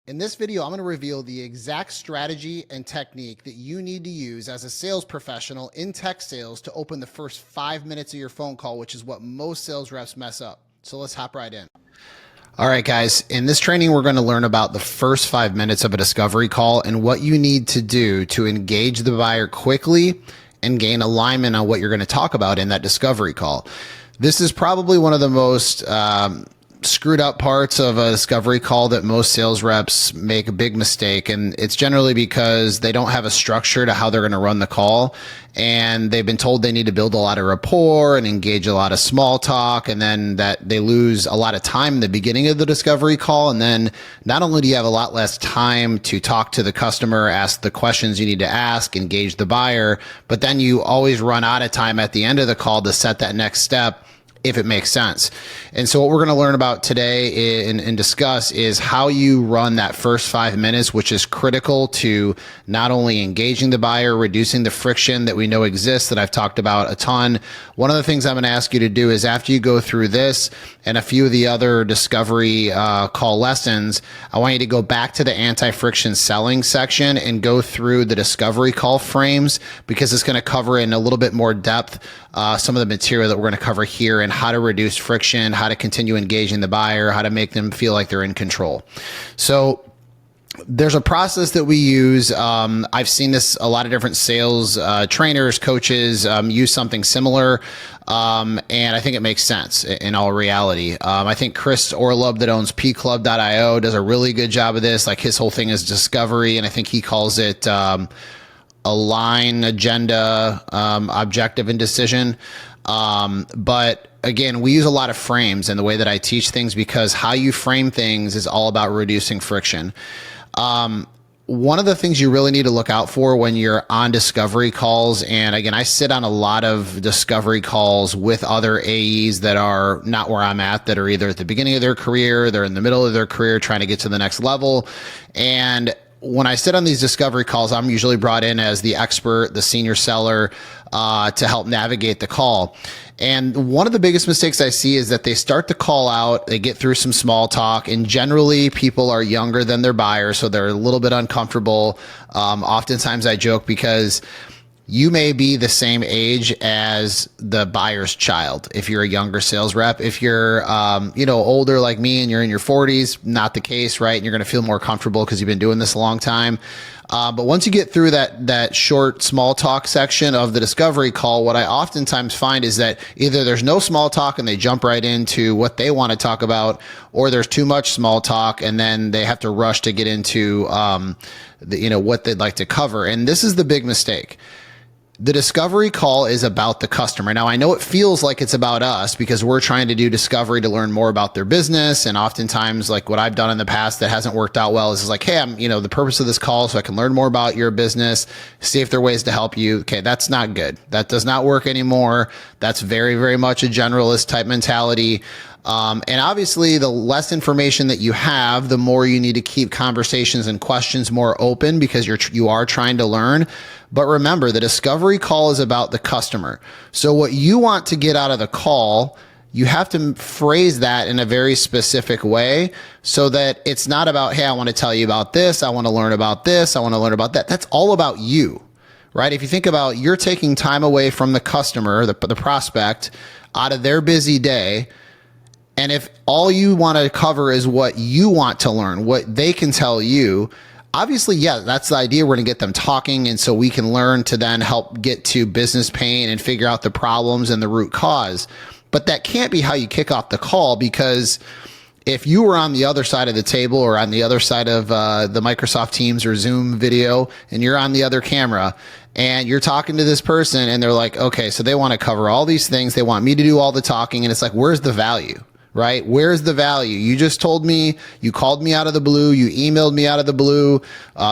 In this video, I'm going to reveal the exact strategy and technique that you need to use as a sales professional in tech sales to open the first 5 minutes of your phone call, which is what most sales reps mess up. So let's hop right in. All right, guys, in this training, we're going to learn about the first 5 minutes of a discovery call and what you need to do to engage the buyer quickly and gain alignment on what you're going to talk about in that discovery call. This is probably one of the most screwed up parts of a discovery call that most sales reps make a big mistake. And it's generally because they don't have a structure to how they're going to run the call. And they've been told they need to build a lot of rapport and engage a lot of small talk. And then that they lose a lot of time in the beginning of the discovery call. And then not only do you have a lot less time to talk to the customer, ask the questions you need to ask, engage the buyer, but then you always run out of time at the end of the call to set that next step, if it makes sense. And so what we're going to learn about today and discuss is how you run that first 5 minutes, which is critical to not only engaging the buyer, reducing the friction that we know exists that I've talked about a ton. One of the things I'm going to ask you to do is after you go through this and a few of the other discovery call lessons, I want you to go back to the anti-friction selling section and go through the discovery call frames, because it's going to cover in a little bit more depth some of the material that we're going to cover here, and how to reduce friction, how to continue engaging the buyer, how to make them feel like they're in control. So there's a process that we use. I've seen this, a lot of different sales trainers, coaches use something similar. And I think it makes sense in all reality. I think Chris Orlub that owns pclub.io does a really good job of this. Like, his whole thing is discovery, and I think he calls it align, agenda, objective, and decision. But again, we use a lot of frames in the way that I teach things, because how you frame things is all about reducing friction. One of the things you really need to look out for when you're on discovery calls, and again, I sit on a lot of discovery calls with other AEs that are not where I'm at, that are either at the beginning of their career, they're in the middle of their career trying to get to the next level. And when I sit on these discovery calls, I'm usually brought in as the expert, the senior seller, to help navigate the call. And one of the biggest mistakes I see is that they start the call out, they get through some small talk, and generally people are younger than their buyer, so they're a little bit uncomfortable. Oftentimes I joke, because you may be the same age as the buyer's child if you're a younger sales rep. If you're older like me and you're in your 40s, not the case, right? And you're going to feel more comfortable because you've been doing this a long time. But once you get through that short small talk section of the discovery call, what I oftentimes find is that either there's no small talk and they jump right into what they want to talk about, or there's too much small talk and then they have to rush to get into what they'd like to cover. And this is the big mistake. The discovery call is about the customer. Now, I know it feels like it's about us because we're trying to do discovery to learn more about their business. And oftentimes, like what I've done in the past that hasn't worked out well is like, hey, I'm, the purpose of this call so I can learn more about your business, see if there are ways to help you. Okay, that's not good. That does not work anymore. That's very, very much a generalist type mentality. And obviously, the less information that you have, the more you need to keep conversations and questions more open, because you are trying to learn. But remember, the discovery call is about the customer. So what you want to get out of the call, you have to phrase that in a very specific way, so that it's not about, hey, I want to tell you about this, I want to learn about this, I want to learn about that. That's all about you, right? If you think about, you're taking time away from the customer, the prospect, out of their busy day. And if all you want to cover is what you want to learn, what they can tell you, obviously, yeah, that's the idea. We're going to get them talking, and so we can learn to then help get to business pain and figure out the problems and the root cause. But that can't be how you kick off the call, because if you were on the other side of the table or on the other side of the Microsoft Teams or Zoom video, and you're on the other camera, and you're talking to this person, and they're like, okay, so they want to cover all these things. They want me to do all the talking. And it's like, where's the value? Right? Where's the value? You just told me, you called me out of the blue, you emailed me out of the blue.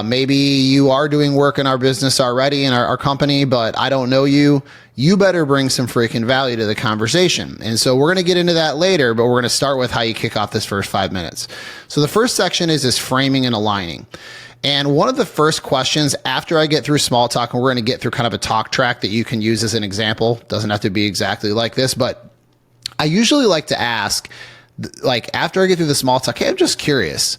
Maybe you are doing work in our business already, in our company, but I don't know you. You better bring some freaking value to the conversation. And so we're going to get into that later, but we're going to start with how you kick off this first 5 minutes. So the first section is this framing and aligning. And one of the first questions after I get through small talk, and we're going to get through kind of a talk track that you can use as an example, doesn't have to be exactly like this, but I usually like to ask, like, after I get through the small talk, hey, I'm just curious,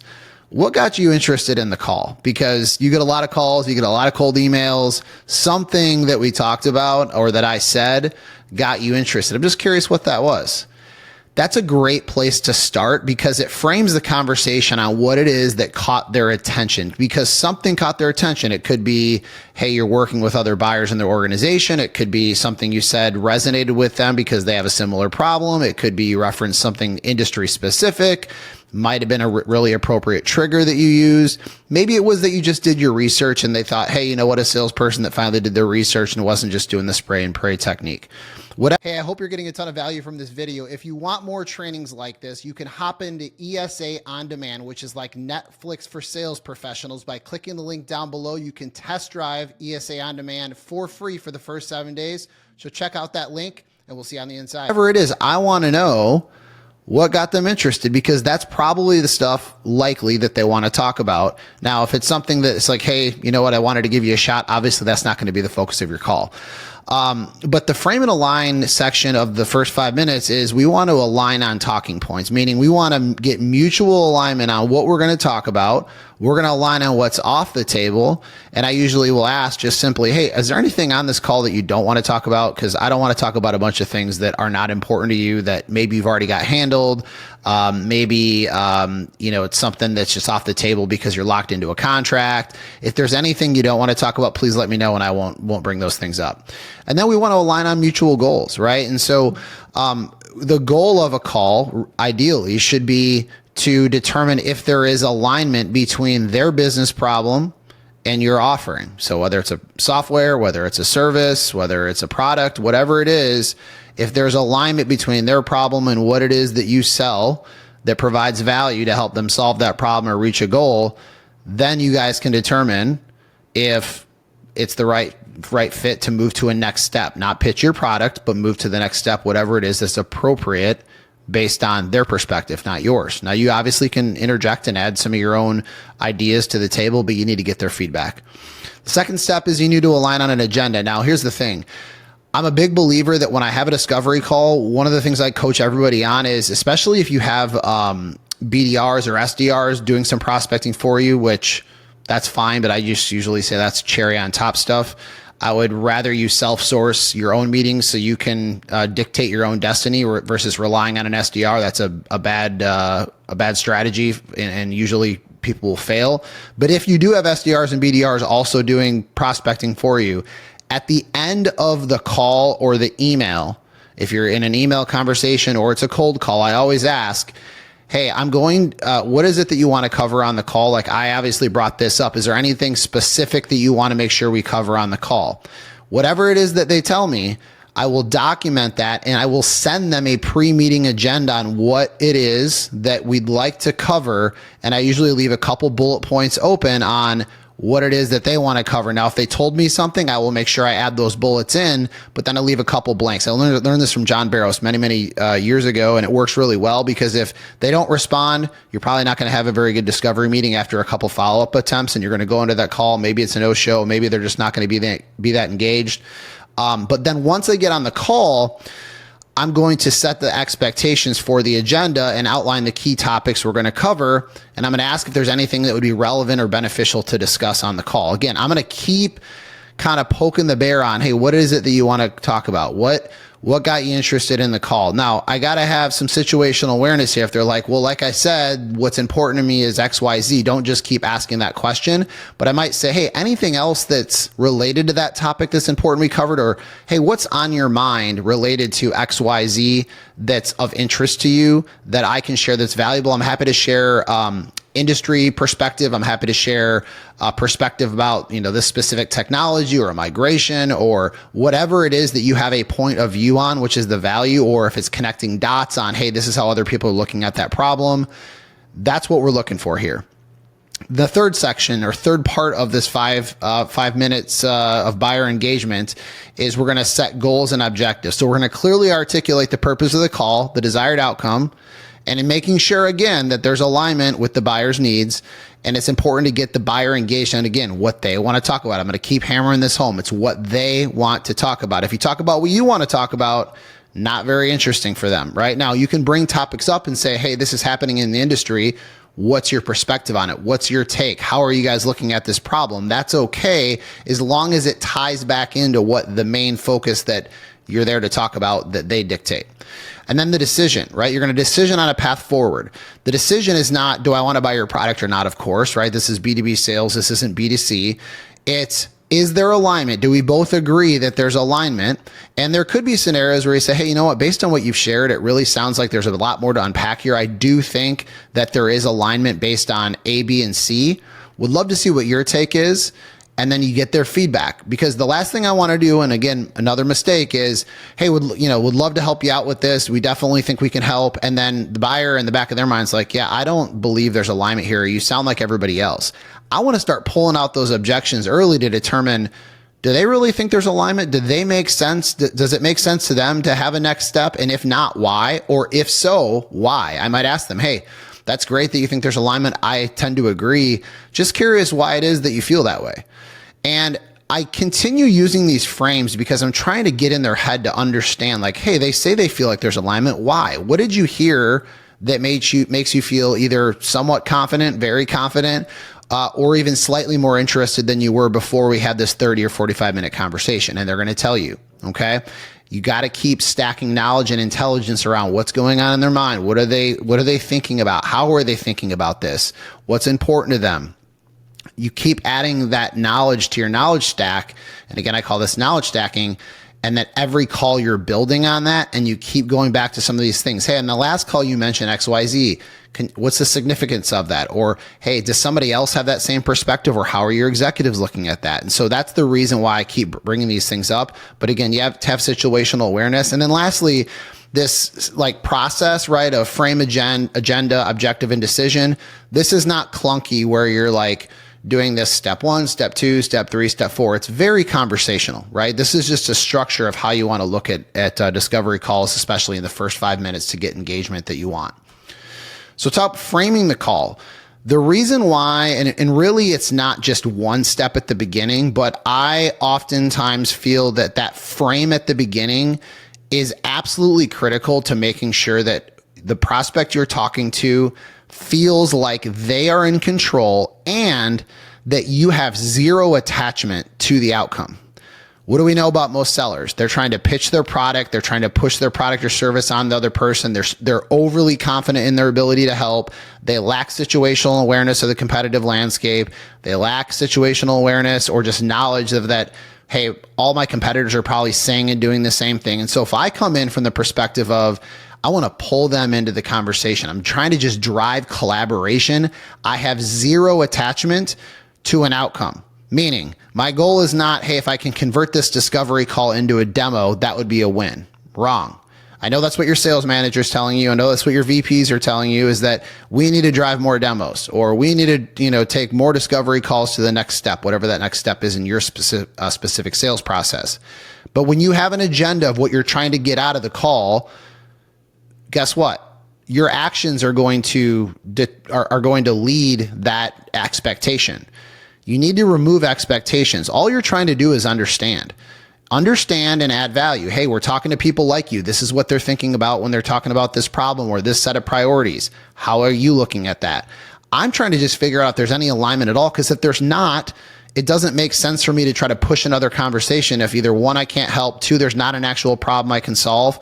what got you interested in the call? Because you get a lot of calls, you get a lot of cold emails, something that we talked about or that I said got you interested. I'm just curious what that was. That's a great place to start because it frames the conversation on what it is that caught their attention, because something caught their attention. It could be, hey, you're working with other buyers in their organization. It could be something you said resonated with them because they have a similar problem. It could be you referenced something industry specific. Might have been a really appropriate trigger that you used. Maybe it was that you just did your research and they thought, hey, you know what, a salesperson that finally did their research and wasn't just doing the spray and pray technique. Hey, I hope you're getting a ton of value from this video. If you want more trainings like this, you can hop into ESA On Demand, which is like Netflix for sales professionals. By clicking the link down below, you can test drive ESA On Demand for free for the first 7 days. So check out that link and we'll see you on the inside. Whatever it is, I want to know what got them interested, because that's probably the stuff likely that they want to talk about. Now, if it's something that's like, hey, you know what, I wanted to give you a shot, obviously that's not going to be the focus of your call. But the frame and align section of the first 5 minutes is we want to align on talking points, meaning we want to get mutual alignment on what we're going to talk about. We're going to align on what's off the table. And I usually will ask just simply, hey, is there anything on this call that you don't want to talk about? Because I don't want to talk about a bunch of things that are not important to you that maybe you've already got handled. It's something that's just off the table because you're locked into a contract. If there's anything you don't want to talk about, please let me know and I won't bring those things up. And then we want to align on mutual goals, right? And so the goal of a call ideally should be to determine if there is alignment between their business problem and your offering. So whether it's a software, whether it's a service, whether it's a product, whatever it is, if there's alignment between their problem and what it is that you sell that provides value to help them solve that problem or reach a goal, then you guys can determine if it's the right fit to move to a next step. Not pitch your product, but move to the next step, whatever it is that's appropriate based on their perspective, not yours. Now, you obviously can interject and add some of your own ideas to the table, but you need to get their feedback. The second step is you need to align on an agenda. Now, here's the thing. I'm a big believer that when I have a discovery call, one of the things I coach everybody on is, especially if you have BDRs or SDRs doing some prospecting for you, which that's fine, but I just usually say that's cherry on top stuff. I would rather you self-source your own meetings so you can dictate your own destiny versus relying on an SDR. That's a bad strategy, and usually people will fail. But if you do have SDRs and BDRs also doing prospecting for you, at the end of the call or the email, if you're in an email conversation or it's a cold call, I always ask, hey, what is it that you want to cover on the call? Like, I obviously brought this up. Is there anything specific that you want to make sure we cover on the call? Whatever it is that they tell me, I will document that and I will send them a pre-meeting agenda on what it is that we'd like to cover. And I usually leave a couple bullet points open on what it is that they want to cover. Now, if they told me something, I will make sure I add those bullets in, but then I leave a couple blanks. I learned this from John Barrows many years ago, and it works really well because if they don't respond, you're probably not going to have a very good discovery meeting after a couple follow-up attempts, and you're going to go into that call. Maybe it's a no-show. Maybe they're just not going to be that engaged. But then once they get on the call, I'm going to set the expectations for the agenda and outline the key topics we're going to cover. And I'm going to ask if there's anything that would be relevant or beneficial to discuss on the call. Again, I'm going to keep kind of poking the bear on, hey, what is it that you want to talk about? What got you interested in the call? Now, I got to have some situational awareness here. If they're like, well, like I said, what's important to me is X, Y, Z. Don't just keep asking that question. But I might say, hey, anything else that's related to that topic that's important we covered? Or, hey, what's on your mind related to X, Y, Z that's of interest to you that I can share that's valuable? I'm happy to share industry perspective. I'm happy to share a perspective about, this specific technology or a migration or whatever it is that you have a point of view on, which is the value, or if it's connecting dots on, hey, this is how other people are looking at that problem. That's what we're looking for here. The third section or third part of this 5 minutes of buyer engagement is we're going to set goals and objectives. So we're going to clearly articulate the purpose of the call, the desired outcome, and in making sure, again, that there's alignment with the buyer's needs. And it's important to get the buyer engaged on, again, what they want to talk about. I'm going to keep hammering this home. It's what they want to talk about. If you talk about what you want to talk about, not very interesting for them. Right now, you can bring topics up and say, hey, this is happening in the industry. What's your perspective on it? What's your take? How are you guys looking at this problem? That's okay, as long as it ties back into what the main focus that you're there to talk about that they dictate. And then the decision, right? You're going to decision on a path forward. The decision is not, do I want to buy your product or not? Of course, right? This is B2B sales. This isn't B2C. It's, is there alignment? Do we both agree that there's alignment? And there could be scenarios where you say, hey, you know what, based on what you've shared, it really sounds like there's a lot more to unpack here. I do think that there is alignment based on A, B, and C. Would love to see what your take is. And then you get their feedback, because the last thing I want to do, and again, another mistake is, hey, would love to help you out with this. We definitely think we can help. And then the buyer in the back of their mind's like, yeah, I don't believe there's alignment here. You sound like everybody else. I want to start pulling out those objections early to determine, do they really think there's alignment? Do they make sense? Does it make sense to them to have a next step? And if not, why? Or if so, why? I might ask them, hey, that's great that you think there's alignment. I tend to agree. Just curious why it is that you feel that way. And I continue using these frames because I'm trying to get in their head to understand, like, hey, they say they feel like there's alignment. Why? What did you hear that makes you feel either somewhat confident, very confident, or even slightly more interested than you were before we had this 30 or 45-minute conversation? And they're going to tell you, okay? You got to keep stacking knowledge and intelligence around what's going on in their mind. What are they thinking about? How are they thinking about this? What's important to them? You keep adding that knowledge to your knowledge stack. And again, I call this knowledge stacking. And that every call you're building on that, and you keep going back to some of these things. Hey, in the last call you mentioned XYZ. What's the significance of that? Or, hey, does somebody else have that same perspective? Or how are your executives looking at that? And so that's the reason why I keep bringing these things up. But again, you have to have situational awareness. And then lastly, this like process, right, of frame agenda, objective, and decision. This is not clunky where you're like doing this step 1, step 2, step 3, step 4. It's very conversational, right? This is just a structure of how you want to look at discovery calls, especially in the first 5 minutes to get engagement that you want. So top framing the call. The reason why, and really it's not just one step at the beginning, but I oftentimes feel that that frame at the beginning is absolutely critical to making sure that the prospect you're talking to feels like they are in control and that you have zero attachment to the outcome. What do we know about most sellers? They're trying to pitch their product. They're trying to push their product or service on the other person. They're overly confident in their ability to help. They lack situational awareness of the competitive landscape. They lack situational awareness or just knowledge of that, hey, all my competitors are probably saying and doing the same thing. And so if I come in from the perspective of, I want to pull them into the conversation, I'm trying to just drive collaboration, I have zero attachment to an outcome. Meaning, my goal is not, hey, if I can convert this discovery call into a demo, that would be a win. Wrong. I know that's what your sales manager is telling you. I know that's what your VPs are telling you, is that we need to drive more demos, or we need to, take more discovery calls to the next step, whatever that next step is in your specific sales process. But when you have an agenda of what you're trying to get out of the call, guess what? Your actions are going to lead that expectation. You need to remove expectations. All you're trying to do is understand and add value. Hey, we're talking to people like you. This is what they're thinking about when they're talking about this problem or this set of priorities. How are you looking at that? I'm trying to just figure out if there's any alignment at all, because if there's not, it doesn't make sense for me to try to push another conversation if either 1, I can't help, 2, there's not an actual problem I can solve,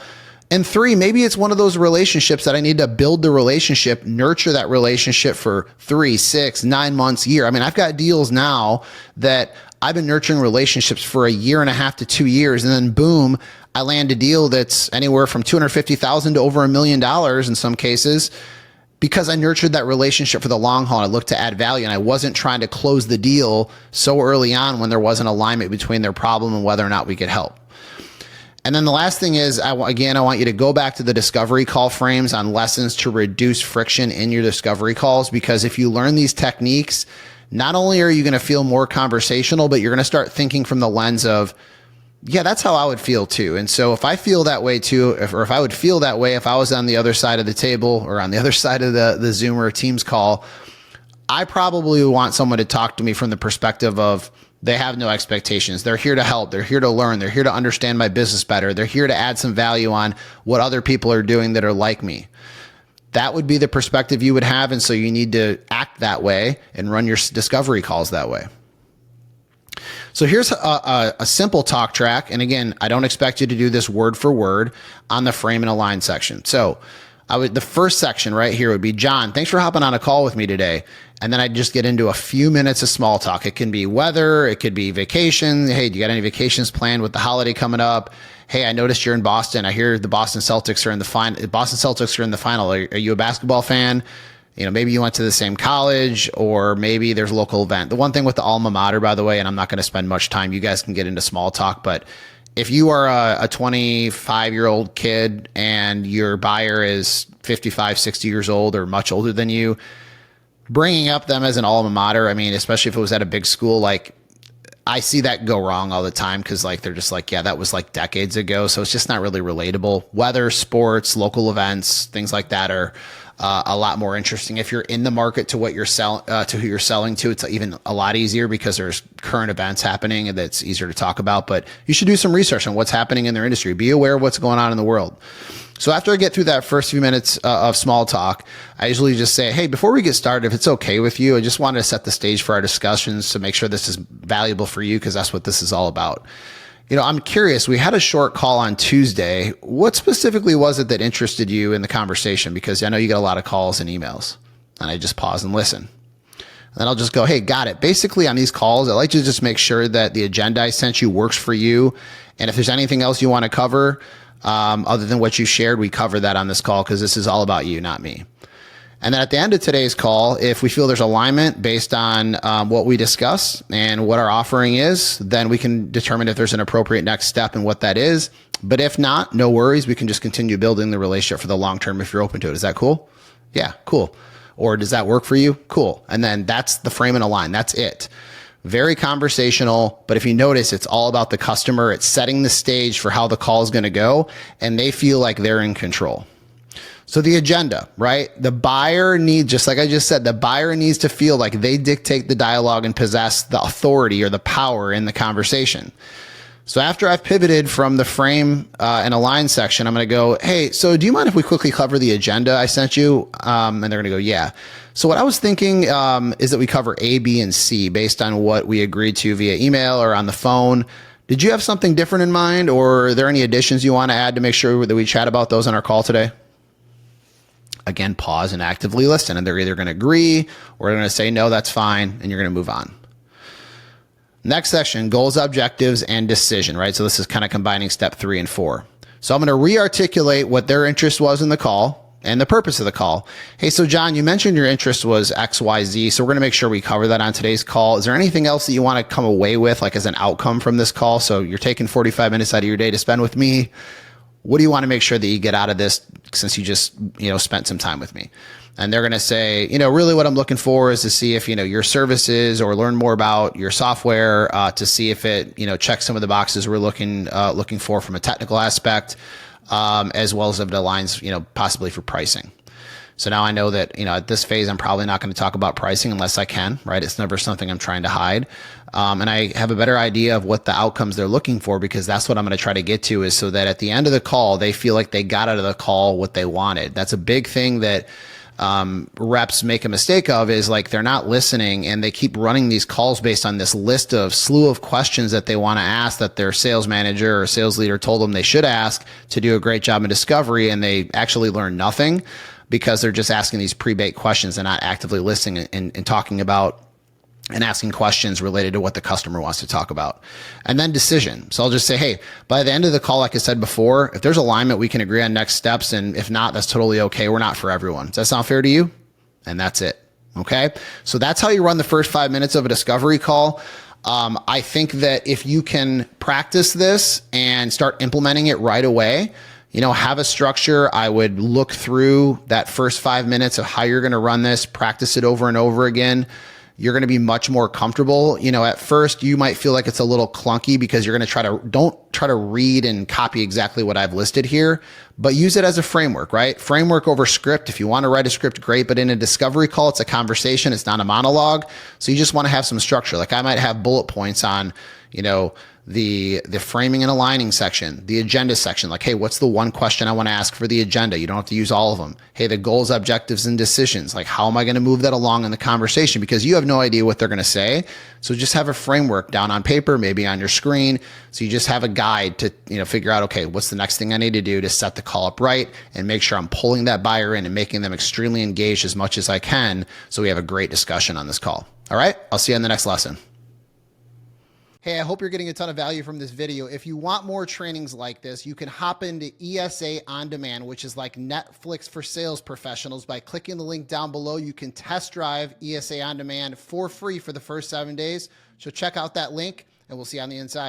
and 3, maybe it's one of those relationships that I need to build the relationship, nurture that relationship for 3, 6, 9 months, a year. I mean, I've got deals now that I've been nurturing relationships for 1.5 years to 2 years. And then boom, I land a deal that's anywhere from $250,000 to over $1 million in some cases, because I nurtured that relationship for the long haul. I looked to add value, and I wasn't trying to close the deal so early on when there wasn't alignment between their problem and whether or not we could help. And then the last thing is, I want you to go back to the discovery call frames on lessons to reduce friction in your discovery calls, because if you learn these techniques, not only are you going to feel more conversational, but you're going to start thinking from the lens of, yeah, that's how I would feel too. And so if I feel that way too, if I would feel that way if I was on the other side of the table or on the other side of the Zoom or Teams call, I probably would want someone to talk to me from the perspective of, they have no expectations. They're here to help. They're here to learn. They're here to understand my business better. They're here to add some value on what other people are doing that are like me. that would be the perspective you would have. And so you need to act that way and run your discovery calls that way. So here's a simple talk track. And again, I don't expect you to do this word for word on the frame and align section. So the first section right here would be, John, thanks for hopping on a call with me today. And then I'd just get into a few minutes of small talk. It can be weather. It could be vacation. Hey, do you got any vacations planned with the holiday coming up? Hey, I noticed you're in Boston. I hear the Boston Celtics are in the final. Boston Celtics are in the final. Are you a basketball fan? You know, maybe you went to the same college, or maybe there's a local event. The one thing with the alma mater, by the way, and I'm not going to spend much time, you guys can get into small talk, but if you are a 25-year-old kid and your buyer is 55, 60 years old or much older than you, bringing up them as an alma mater, I mean, especially if it was at a big school, like, I see that go wrong all the time because like they're just like, yeah, that was like decades ago. So it's just not really relatable. Weather, sports, local events, things like that are a lot more interesting. If you're in the market to what you're selling, to who you're selling to, it's even a lot easier because there's current events happening and that's easier to talk about. But you should do some research on what's happening in their industry. Be aware of what's going on in the world. So after I get through that first few minutes of small talk, I usually just say, hey, before we get started, if it's okay with you, I just wanted to set the stage for our discussions to make sure this is valuable for you because that's what this is all about. You know, I'm curious, we had a short call on Tuesday. What specifically was it that interested you in the conversation? Because I know you get a lot of calls and emails. And I just pause and listen. And then I'll just go, hey, got it. Basically on these calls, I like to just make sure that the agenda I sent you works for you. And if there's anything else you want to cover, other than what you shared, we cover that on this call because this is all about you, not me. And then at the end of today's call, if we feel there's alignment based on what we discuss and what our offering is, then we can determine if there's an appropriate next step and what that is. But if not, no worries. We can just continue building the relationship for the long term if you're open to it. Is that cool? Yeah, cool. Or does that work for you? Cool. And then that's the frame and align. That's it. Very conversational, but if you notice, it's all about the customer. It's setting the stage for how the call is going to go, and they feel like they're in control. So the agenda, right? The buyer needs, just like I just said, the buyer needs to feel like they dictate the dialogue and possess the authority or the power in the conversation. So after I've pivoted from the frame and align section, I'm going to go, hey, so do you mind if we quickly cover the agenda I sent you? And they're going to go, yeah. So what I was thinking is that we cover A, B, and C based on what we agreed to via email or on the phone. Did you have something different in mind, or are there any additions you want to add to make sure that we chat about those on our call today? Again, pause and actively listen, and they're either going to agree or they're going to say, no, that's fine, and you're going to move on. Next section, goals, objectives, and decision, right? So this is kind of combining step 3 and 4. So I'm going to re-articulate what their interest was in the call and the purpose of the call. Hey, so John, you mentioned your interest was X, Y, Z. So we're going to make sure we cover that on today's call. Is there anything else that you want to come away with, like as an outcome from this call? So you're taking 45 minutes out of your day to spend with me. What do you want to make sure that you get out of this since you just, spent some time with me? And they're going to say, really what I'm looking for is to see if, your services or learn more about your software to see if it, checks some of the boxes we're looking for from a technical aspect, as well as if it aligns, possibly for pricing. So now I know that, at this phase, I'm probably not going to talk about pricing unless I can, right? It's never something I'm trying to hide. And I have a better idea of what the outcomes they're looking for, because that's what I'm going to try to get to, is so that at the end of the call, they feel like they got out of the call what they wanted. That's a big thing that reps make a mistake of, is like they're not listening and they keep running these calls based on this list of slew of questions that they want to ask that their sales manager or sales leader told them they should ask to do a great job in discovery, and they actually learn nothing because they're just asking these pre-baked questions and not actively listening and talking about and asking questions related to what the customer wants to talk about. And then decision. So I'll just say, hey, by the end of the call, like I said before, if there's alignment, we can agree on next steps. And if not, that's totally okay. We're not for everyone. Does that sound fair to you? And that's it. Okay. So that's how you run the first 5 minutes of a discovery call. I think that if you can practice this and start implementing it right away, have a structure. I would look through that first 5 minutes of how you're going to run this, practice it over and over again. You're going to be much more comfortable. At first you might feel like it's a little clunky because you're going to don't try to read and copy exactly what I've listed here, but use it as a framework, right? Framework over script. If you want to write a script, great. But in a discovery call, it's a conversation. It's not a monologue. So you just want to have some structure. Like I might have bullet points on, the framing and aligning section, the agenda section, like, hey, what's the one question I want to ask for the agenda? You don't have to use all of them. Hey, the goals, objectives, and decisions, like, how am I going to move that along in the conversation? Because you have no idea what they're going to say. So just have a framework down on paper, maybe on your screen. So you just have a guide to, figure out, okay, what's the next thing I need to do to set the call up right and make sure I'm pulling that buyer in and making them extremely engaged as much as I can, so we have a great discussion on this call. All right, I'll see you in the next lesson. Hey, I hope you're getting a ton of value from this video. If you want more trainings like this, you can hop into ESA On Demand, which is like Netflix for sales professionals. By clicking the link down below, you can test drive ESA On Demand for free for the first 7 days. So check out that link, and we'll see you on the inside.